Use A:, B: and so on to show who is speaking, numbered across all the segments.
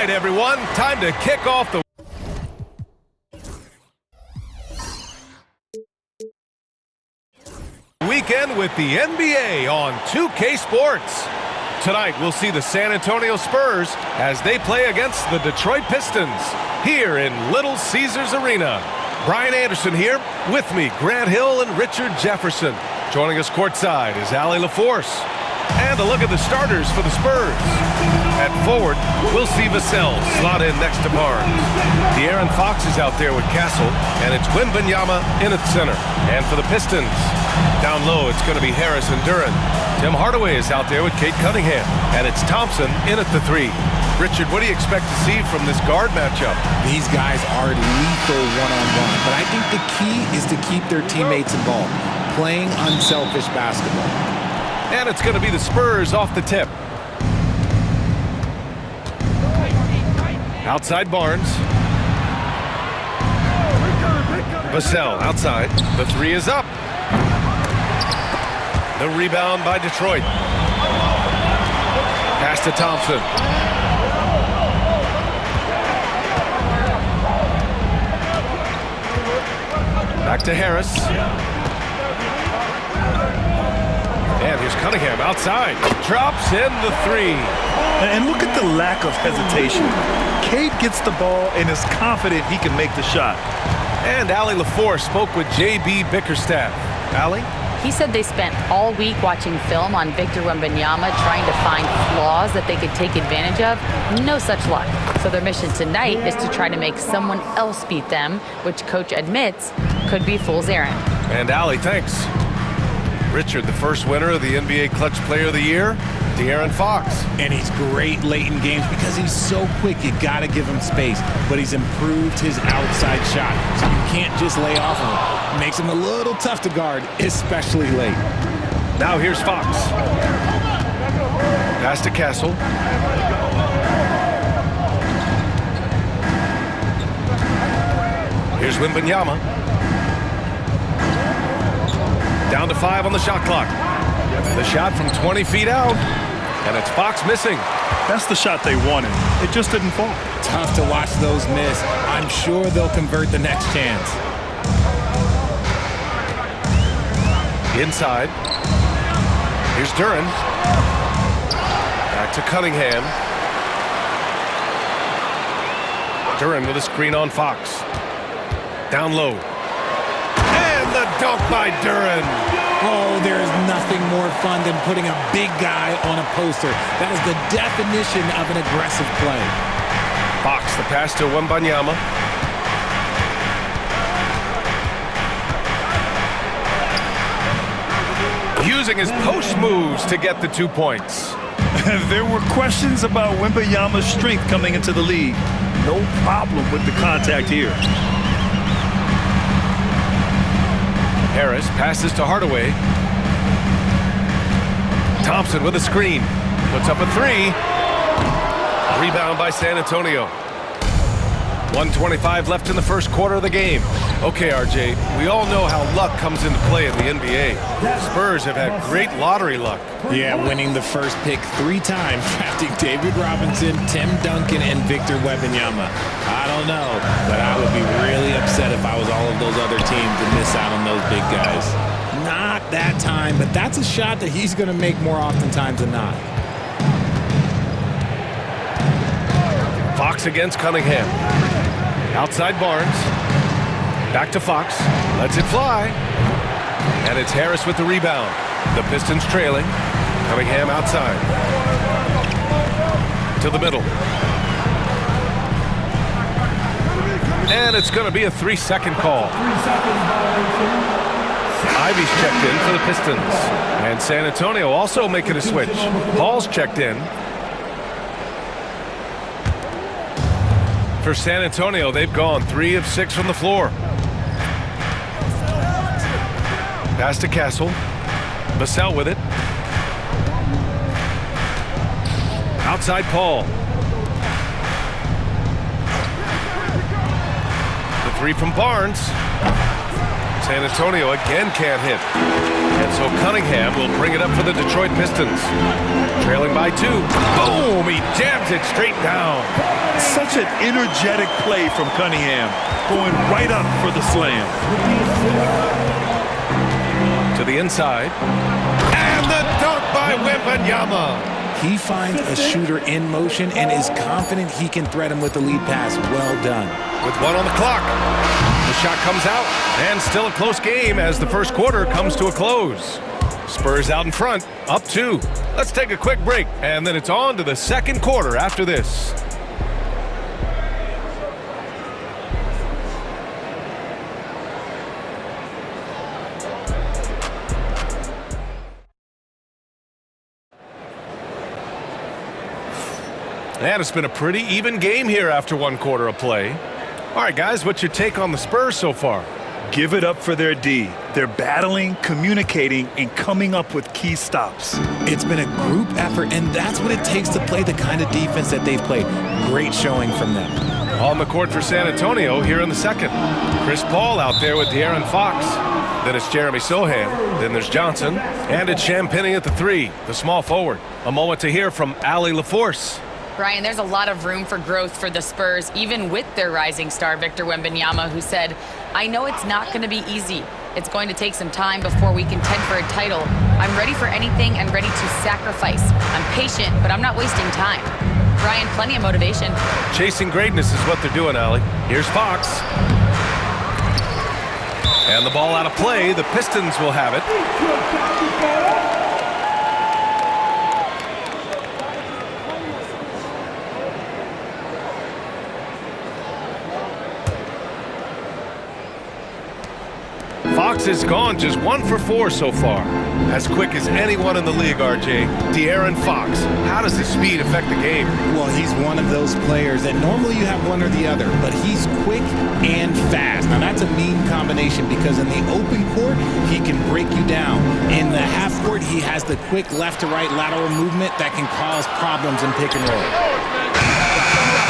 A: right, everyone, time to kick off the weekend with the NBA on 2K Sports. Tonight, we'll see the San Antonio Spurs as they play against the Detroit Pistons here in Little Caesars Arena. Brian Anderson here, with me, Grant Hill and Richard Jefferson. Joining us courtside is Allie LaForce. And a look at the starters for the Spurs. At forward, we'll see Vassell slot in next to Barnes. De'Aaron Fox is out there with Castle, and it's Wembanyama in at center. And for the Pistons, down low, it's going to be Harris and Duren. Tim Hardaway is out there with Cade Cunningham, and it's Thompson in at the 3. Richard, what do you expect to see from this guard matchup?
B: These guys are lethal one-on-one, but I think the key is to keep their teammates involved, playing unselfish basketball.
A: And it's going to be the Spurs off the tip. Outside Barnes. Vassell outside. The 3 is up. The rebound by Detroit. Pass to Thompson. Back to Harris. And here's Cunningham outside. Drops in the 3.
C: And look at the lack of hesitation. Cade gets the ball and is confident he can make the shot.
A: And Allie LaForce spoke with J.B. Bickerstaff. Allie?
D: He said they spent all week watching film on Victor Wembanyama, trying to find flaws that they could take advantage of. No such luck. So their mission tonight is to try to make someone else beat them, which coach admits could be fool's errand.
A: And Allie, thanks. Richard, the first winner of the NBA Clutch Player of the Year, De'Aaron Fox.
B: And he's great late in games because he's so quick. You got to give him space. But he's improved his outside shot, so you can't just lay off of him. Makes him a little tough to guard, especially late.
A: Now here's Fox. Pass to Castle. Here's Wembanyama. Down to 5 on the shot clock. The shot from 20 feet out. And it's Fox missing.
C: That's the shot they wanted. It just didn't fall.
B: Tough to watch those miss. I'm sure they'll convert the next chance.
A: Inside. Here's Duren. Back to Cunningham. Duren with a screen on Fox. Down low. And the dunk by Duren.
B: Oh, there is nothing more fun than putting a big guy on a poster. That is the definition of an aggressive play.
A: Fox, the pass to Wembanyama. Using his post moves to get the 2 points.
C: There were questions about Wembanyama's strength coming into the league. No problem with the contact here.
A: Harris passes to Hardaway. Thompson with a screen. Puts up a 3. Rebound by San Antonio. 1:25 left in the first quarter of the game. Okay, RJ, we all know how luck comes into play in the NBA. Spurs have had great lottery luck.
B: Yeah, winning the first pick 3 times, drafting David Robinson, Tim Duncan, and Victor Wembanyama. I don't know, but I would be really upset if I was all of those other teams to miss out on those big guys. Not that time, but that's a shot that he's going to make more oftentimes than not.
A: Fox against Cunningham. Outside Barnes. Back to Fox. Lets it fly. And it's Harris with the rebound. The Pistons trailing. Cunningham outside. To the middle. And it's going to be a 3-second call. Ivy's checked in for the Pistons. And San Antonio also making a switch. Paul's checked in. For San Antonio, they've gone 3 of 6 from the floor. Pass to Castle. Vassell with it. Outside Paul. The 3 from Barnes. San Antonio again can't hit. And so So Cunningham will bring it up for the Detroit Pistons. Trailing by 2. Boom! He jams it straight down.
C: Such an energetic play from Cunningham, going right up for the slam.
A: To the inside. And the dunk by Wembanyama.
B: He finds a shooter in motion and is confident he can thread him with the lead pass. Well done.
A: With 1 on the clock. The shot comes out, and still a close game as the first quarter comes to a close. Spurs out in front, up 2. Let's take a quick break, and then it's on to the second quarter after this. And it's been a pretty even game here after 1 quarter of play. All right, guys, what's your take on the Spurs so far?
C: Give it up for their D. They're battling, communicating, and coming up with key stops.
B: It's been a group effort, and that's what it takes to play the kind of defense that they've played. Great showing from them.
A: On the court for San Antonio here in the second. Chris Paul out there with De'Aaron Fox. Then it's Jeremy Sohan. Then there's Johnson. And it's Champagnie at the 3, the small forward. A moment to hear from Allie LaForce.
D: Brian, there's a lot of room for growth for the Spurs, even with their rising star, Victor Wembanyama, who said, I know it's not going to be easy. It's going to take some time before we contend for a title. I'm ready for anything and ready to sacrifice. I'm patient, but I'm not wasting time. Brian, plenty of motivation.
A: Chasing greatness is what they're doing, Allie. Here's Fox. And the ball out of play. The Pistons will have it. Fox is gone, just 1 for 4 so far. As quick as anyone in the league, RJ. De'Aaron Fox. How does his speed affect the game?
B: Well, he's one of those players that normally you have one or the other, but he's quick and fast. Now, that's a mean combination because in the open court, he can break you down. In the half court, he has the quick left-to-right lateral movement that can cause problems in pick and roll.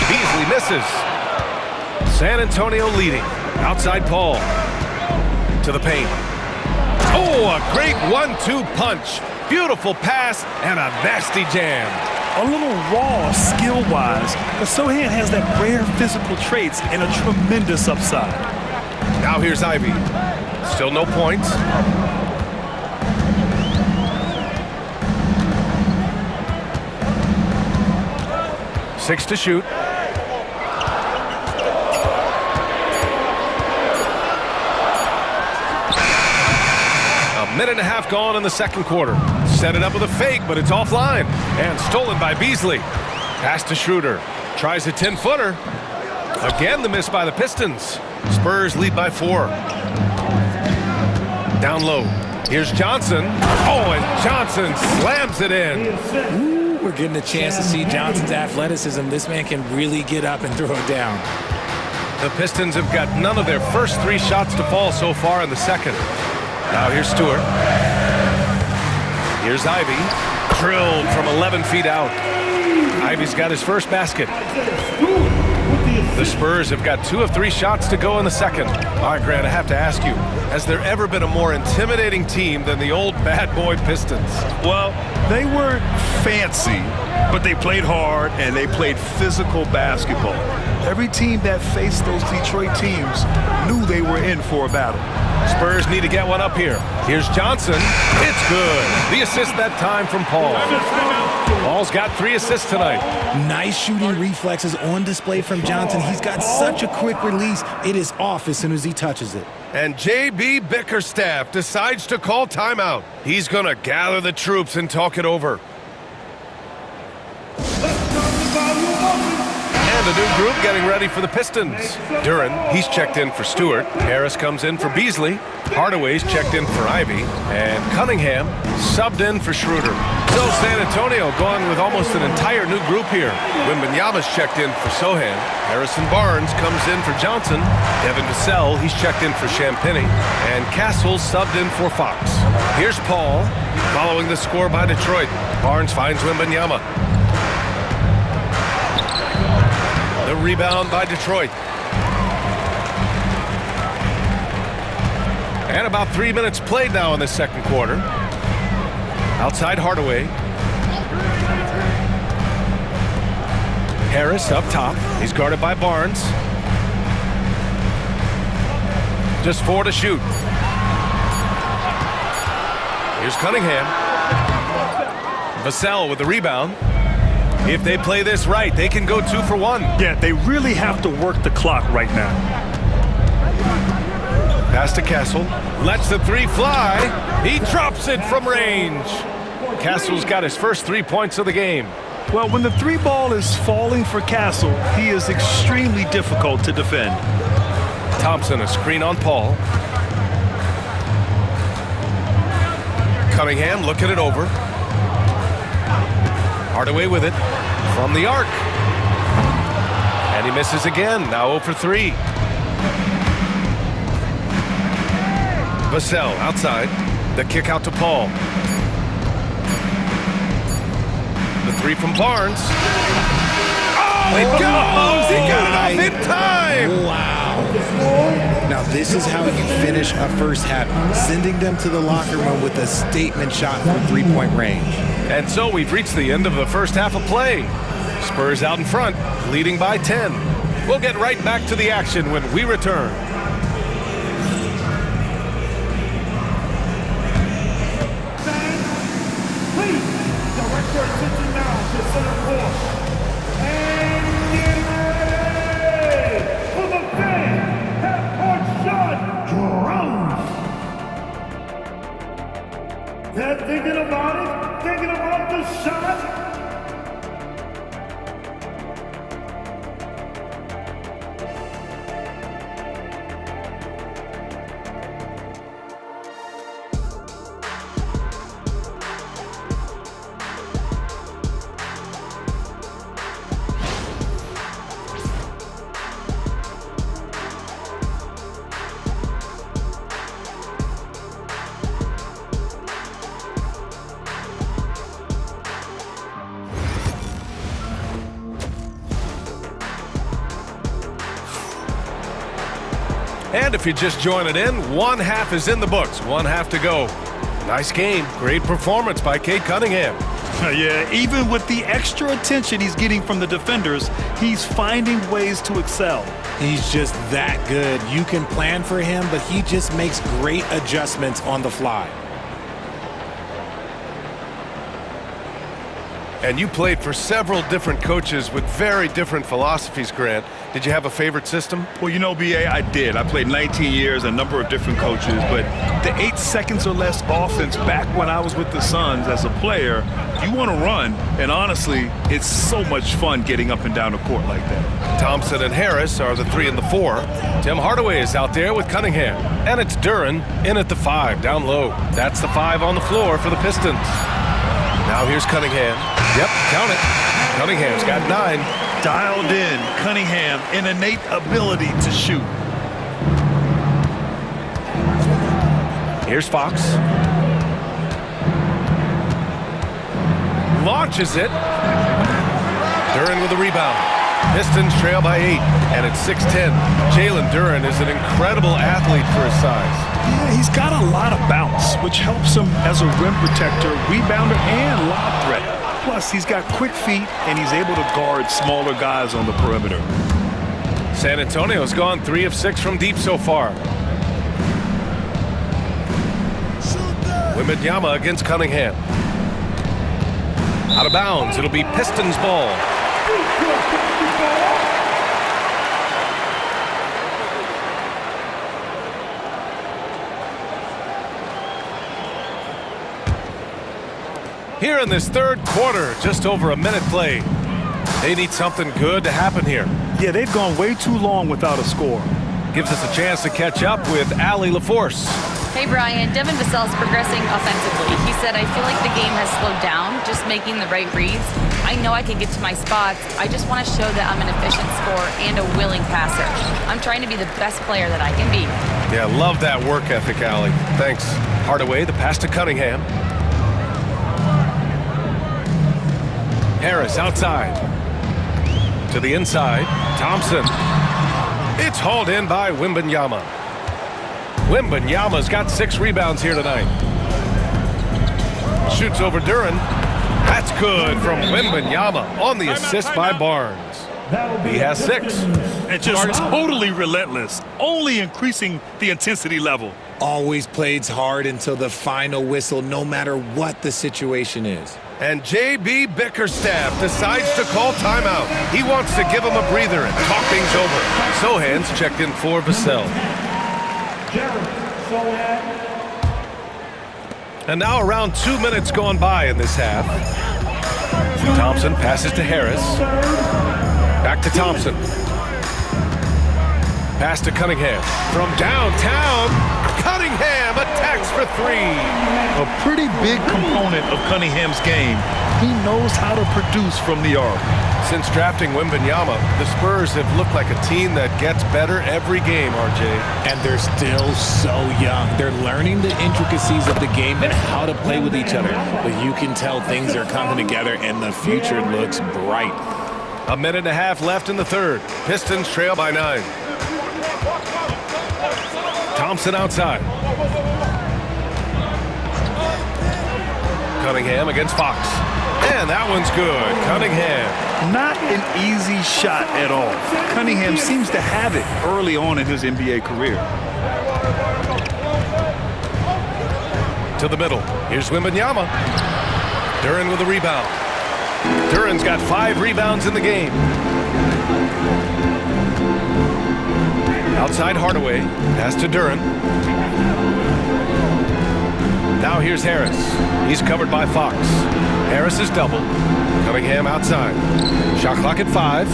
A: Beasley misses. San Antonio leading. Outside Paul. To the paint. Oh, a great 1-2 punch. Beautiful pass and a nasty jam.
C: A little raw skill-wise, but Sohan has that rare physical traits and a tremendous upside.
A: Now here's Ivy. Still no points. Six to shoot. Minute and a half gone in the second quarter. Set it up with a fake, but it's offline. And stolen by Beasley. Pass to Schroeder. Tries a 10-footer. Again, the miss by the Pistons. Spurs lead by 4. Down low. Here's Johnson. Oh, and Johnson slams it in.
B: Ooh, we're getting a chance to see Johnson's athleticism. This man can really get up and throw it down.
A: The Pistons have got none of their first 3 shots to fall so far in the second. Now here's Stewart. Here's Ivy. Drilled from 11 feet out. Ivy's got his first basket. The Spurs have got 2 of 3 shots to go in the second. All right, Grant, I have to ask you, has there ever been a more intimidating team than the old bad boy Pistons?
C: Well, they weren't fancy, but they played hard and they played physical basketball. Every team that faced those Detroit teams knew they were in for a battle.
A: Spurs need to get one up here. Here's Johnson. It's good. The assist that time from Paul. Paul's got 3 assists tonight.
B: Nice shooting reflexes on display from Johnson. He's got such a quick release. It is off as soon as he touches it.
A: And J.B. Bickerstaff decides to call timeout. He's going to gather the troops and talk it over. And a new group getting ready for the Pistons. Duran, he's checked in for Stewart. Harris comes in for Beasley. Hardaway's checked in for Ivy. And Cunningham subbed in for Schroeder. So San Antonio going with almost an entire new group here. Wembanyama's checked in for Sohan. Harrison Barnes comes in for Johnson. Devin Vassell, he's checked in for Champagnie. And Castle subbed in for Fox. Here's Paul following the score by Detroit. Barnes finds Wembanyama. The rebound by Detroit. And about 3 minutes played now in the second quarter. Outside Hardaway. Harris up top. He's guarded by Barnes. Just 4 to shoot. Here's Cunningham. Vassell with the rebound. If they play this right, they can go 2 for 1.
C: Yeah, they really have to work the clock right now.
A: Pass to Castle. Lets the 3 fly. He drops it from range. Castle's got his first 3 points of the game.
C: Well, when the 3 ball is falling for Castle, he is extremely difficult to defend.
A: Thompson, a screen on Paul. Cunningham looking it over. Hardaway with it from the arc. And he misses again, now 0 for 3. Vassell outside. The kick out to Paul. The 3 from Barnes. Oh, it goes! He got it off in time!
B: Wow. Now this is how you finish a first half, sending them to the locker room with a statement shot from 3-point range.
A: And so we've reached the end of the first half of play. Spurs out in front, leading by 10. We'll get right back to the action when we return.
E: Please, direct your attention now to center court. And get ready for the big half-court shot drums. They're thinking about it, thinking about the shot.
A: And if you're just joining in, 1 half is in the books, 1 half to go. Nice game, great performance by Cade Cunningham.
C: Yeah, even with the extra attention he's getting from the defenders, he's finding ways to excel.
B: He's just that good. You can plan for him, but he just makes great adjustments on the fly.
A: And you played for several different coaches with very different philosophies, Grant. Did you have a favorite system?
C: Well, you know, B.A., I did. I played 19 years, a number of different coaches, but the 8 seconds or less offense back when I was with the Suns as a player, you want to run, and honestly, it's so much fun getting up and down the court like that.
A: Thompson and Harris are the 3 and the 4. Tim Hardaway is out there with Cunningham. And it's Duren in at the 5, down low. That's the 5 on the floor for the Pistons. Now here's Cunningham. Yep, count it. Cunningham's got 9.
C: Dialed in, Cunningham, an innate ability to shoot.
A: Here's Fox. Launches it. Duren with the rebound. Pistons trail by 8, and it's 6-10. Jalen Duren is an incredible athlete for his size.
C: Yeah, he's got a lot of bounce, which helps him as a rim protector, rebounder, and lob threat. Plus, he's got quick feet, and he's able to guard smaller guys on the perimeter.
A: San Antonio's gone 3 of 6 from deep so far. Wembanyama against Cunningham. Out of bounds. It'll be Pistons ball. Here in this third quarter, just over a minute played. They need something good to happen here.
C: Yeah, they've gone way too long without a score.
A: Gives us a chance to catch up with Allie LaForce.
D: Hey, Brian, Devin Vassell's progressing offensively. He said, I feel like the game has slowed down, just making the right reads. I know I can get to my spots. I just want to show that I'm an efficient scorer and a willing passer. I'm trying to be the best player that I can be.
A: Yeah, love that work ethic, Allie. Thanks. Hardaway, the pass to Cunningham. Harris outside. To the inside. Thompson. It's hauled in by Wembanyama. Wembanyama's got 6 rebounds here tonight. Shoots over Duren. That's good from Wembanyama on the assist by Barnes. He has 6.
C: And just totally relentless, only increasing the intensity level.
B: Always plays hard until the final whistle, no matter what the situation is.
A: And J.B. Bickerstaff decides to call timeout. He wants to give him a breather and talk things over. Sohan's checked in for Vassell. And now around 2 minutes gone by in this half. Thompson passes to Harris. Back to Thompson. Pass to Cunningham. From downtown, Cunningham attacks for 3.
C: A pretty big component of Cunningham's game. He knows how to produce from the arc.
A: Since drafting Wembanyama, the Spurs have looked like a team that gets better every game, RJ.
B: And they're still so young. They're learning the intricacies of the game and how to play with each other. But you can tell things are coming together and the future looks bright.
A: A minute and a half left in the third. Pistons trail by 9. Thompson outside. Cunningham against Fox. And that one's good. Cunningham.
C: Not an easy shot at all. Cunningham seems to have it early on in his NBA career.
A: To the middle. Here's Wembanyama. Duren with a rebound. Duren's got 5 rebounds in the game. Outside Hardaway. Pass to Duren. Now here's Harris. He's covered by Fox. Harris is double. Cunningham outside. Shot clock at 5.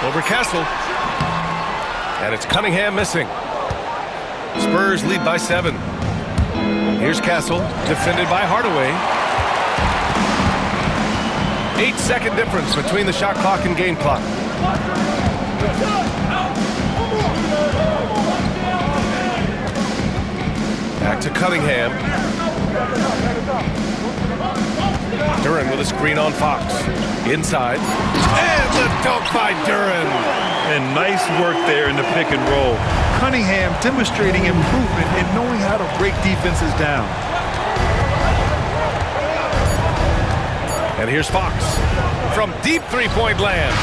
A: Over Castle. And it's Cunningham missing. Spurs lead by 7. Here's Castle, defended by Hardaway. 8-second difference between the shot clock and game clock. Back to Cunningham. Duren with a screen on Fox. Inside. And the dunk by Duren.
C: And nice work there in the pick and roll. Cunningham demonstrating improvement in knowing how to break defenses down.
A: And here's Fox from deep three-point land.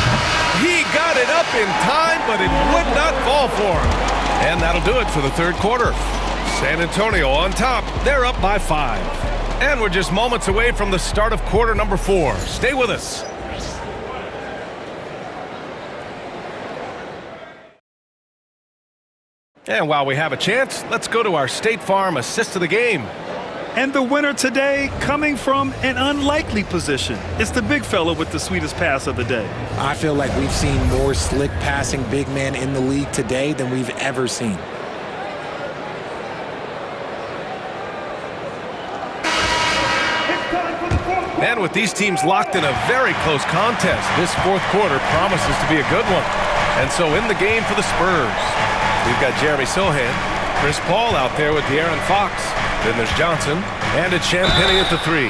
A: He got it up in time, but it would not fall for him. And that'll do it for the third quarter. San Antonio on top. They're up by 5. And we're just moments away from the start of quarter number 4. Stay with us. And while we have a chance, let's go to our State Farm assist of the game.
C: And the winner today coming from an unlikely position. It's the big fella with the sweetest pass of the day.
B: I feel like we've seen more slick passing big men in the league today than we've ever seen.
A: And with these teams locked in a very close contest, this fourth quarter promises to be a good one. And so in the game for the Spurs, we've got Jeremy Sohan, Chris Paul out there with De'Aaron Fox. Then there's Johnson, and it's Champagnie at the 3.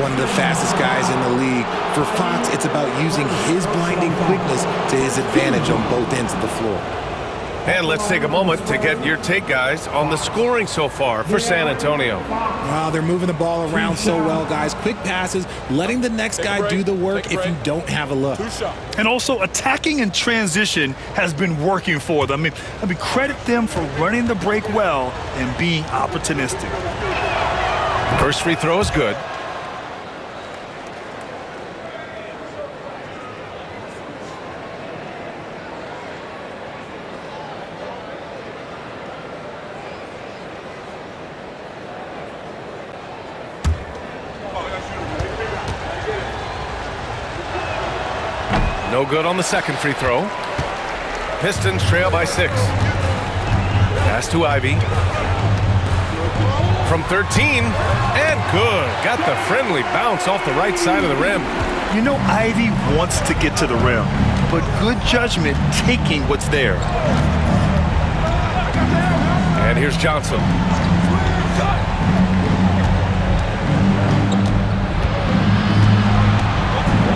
B: One of the fastest guys in the league. For Fox, it's about using his blinding quickness to his advantage on both ends of the floor.
A: And let's take a moment to get your take, guys, on the scoring so far for San Antonio.
B: Wow, they're moving the ball around so well, guys. Quick passes, letting the next guy do the work if you don't have a look.
C: And also attacking in transition has been working for them. I mean, credit them for running the break well and being opportunistic.
A: First free throw is good. No good on the second free throw. Pistons trail by 6. Pass to Ivy. From 13, and good. Got the friendly bounce off the right side of the rim.
C: You know, Ivy wants to get to the rim, but good judgment taking what's there.
A: And here's Johnson.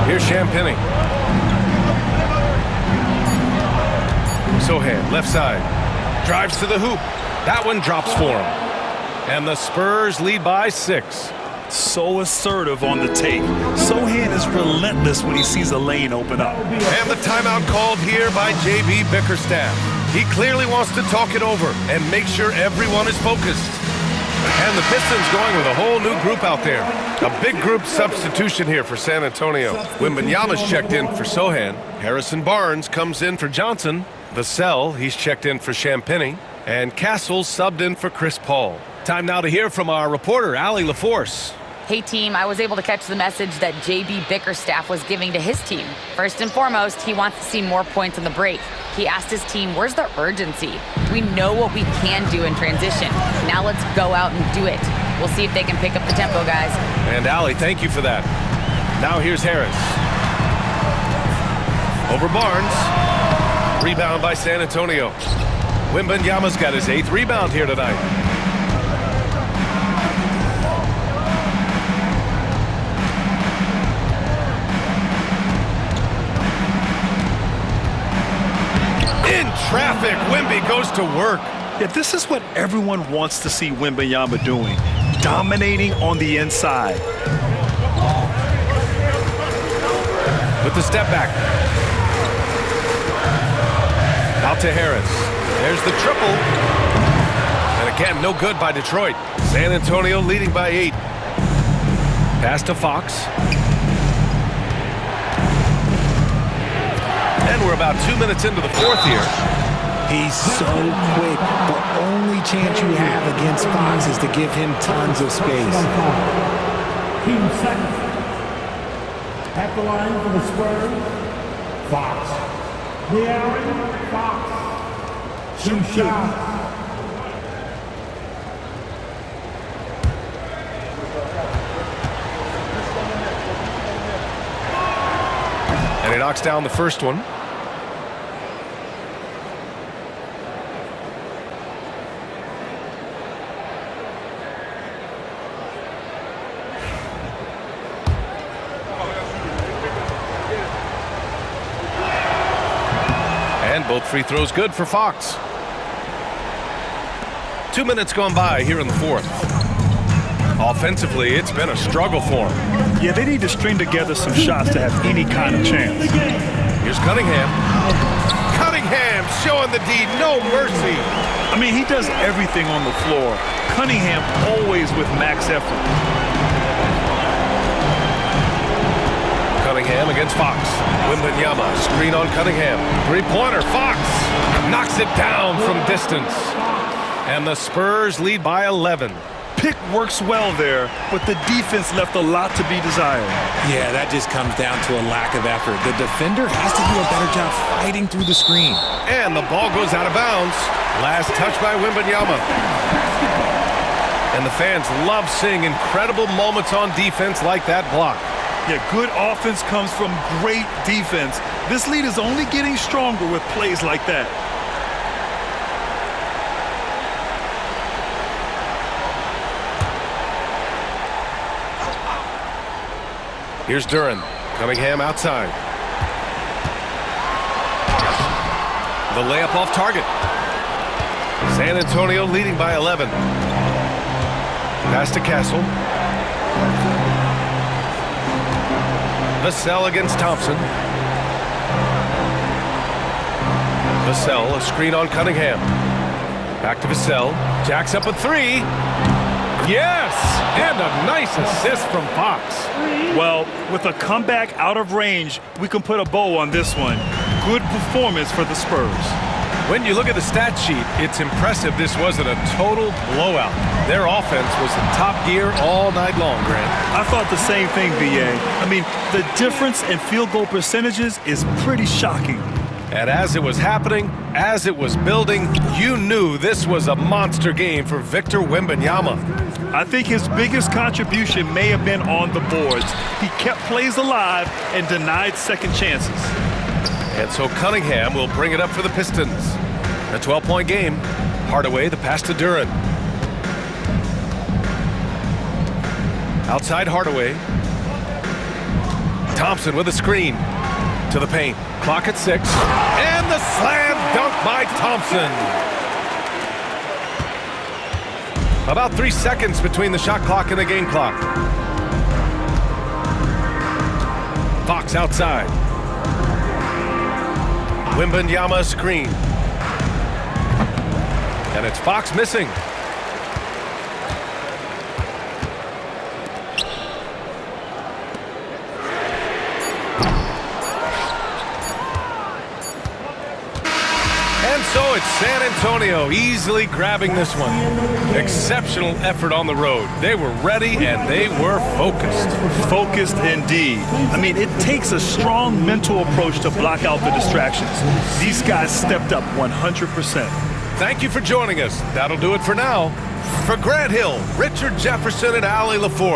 A: Here's Champagnie. Sohan, left side. Drives to the hoop. That one drops for him. And the Spurs lead by 6.
C: So assertive on the tape. Sohan is relentless when he sees a lane open up.
A: And the timeout called here by J.B. Bickerstaff. He clearly wants to talk it over and make sure everyone is focused. And the Pistons going with a whole new group out there. A big group substitution here for San Antonio. Wembanyama's checked in for Sohan. Harrison Barnes comes in for Johnson. Vassell, he's checked in for Champagny. And Castle's subbed in for Chris Paul. Time now to hear from our reporter, Allie LaForce.
D: Hey team, I was able to catch the message that J.B. Bickerstaff was giving to his team. First and foremost, he wants to see more points on the break. He asked his team, where's the urgency? We know what we can do in transition. Now let's go out and do it. We'll see if they can pick up the tempo, guys.
A: And Allie, thank you for that. Now here's Harris. Over Barnes. Rebound by San Antonio. Wembanyama's got his 8th rebound here tonight. In traffic, Wemby goes to work.
C: Yeah, this is what everyone wants to see Wembanyama doing. Dominating on the inside.
A: With the step back. Out to Harris. There's the triple. And again, no good by Detroit. San Antonio leading by 8. Pass to Fox. And we're about 2 minutes into the 4th here.
B: He's so quick. The only chance you have against Fox is to give him tons of space.
E: Team seconds. At the line for the Spurs, Fox. De'Aaron Fox. Shoot shots.
A: And he knocks down the first one. And both free throws good for Fox. 2 minutes gone by here in the 4th. Offensively, it's been a struggle for him.
C: Yeah, they need to string together some shots to have any kind of chance.
A: Here's Cunningham. Cunningham showing the D, no mercy.
C: I mean, he does everything on the floor. Cunningham always with max effort.
A: Cunningham against Fox. Wembanyama, screen on Cunningham. Three-pointer, Fox knocks it down from distance. And the Spurs lead by 11.
C: Pick works well there, but the defense left a lot to be desired.
B: Yeah, that just comes down to a lack of effort. The defender has to do a better job fighting through the screen.
A: And the ball goes out of bounds. Last touch by Wembanyama. And the fans love seeing incredible moments on defense like that block.
C: Yeah, good offense comes from great defense. This lead is only getting stronger with plays like that.
A: Here's Duren. Cunningham outside. The layup off target. San Antonio leading by 11. Pass to Castle. Vassell against Thompson. Vassell, a screen on Cunningham. Back to Vassell. Jacks up a 3. Yes! And a nice assist from Fox.
C: Well, with a comeback out of range, we can put a bow on this one. Good performance for the Spurs.
A: When you look at the stat sheet, it's impressive this wasn't a total blowout. Their offense was in top gear all night long, Grant.
C: I thought the same thing, B.A. I mean, the difference in field goal percentages is pretty shocking.
A: And as it was happening, as it was building, you knew this was a monster game for Victor Wembanyama.
C: I think his biggest contribution may have been on the boards. He kept plays alive and denied second chances.
A: And so Cunningham will bring it up for the Pistons. A 12-point game. Hardaway, the pass to Duren. Outside Hardaway. Thompson with a screen. To To the paint. Clock at 6. And the slam dunk by Thompson. About 3 seconds between the shot clock and the game clock. Fox outside. Wembanyama screen. And it's Fox missing. And so it's San Antonio easily grabbing this one. Exceptional effort on the road. They were ready and they were focused.
C: Focused indeed. I mean, it takes a strong mental approach to block out the distractions. These guys stepped up 100%.
A: Thank you for joining us. That'll do it for now. For Grant Hill, Richard Jefferson, and Allie LaForge.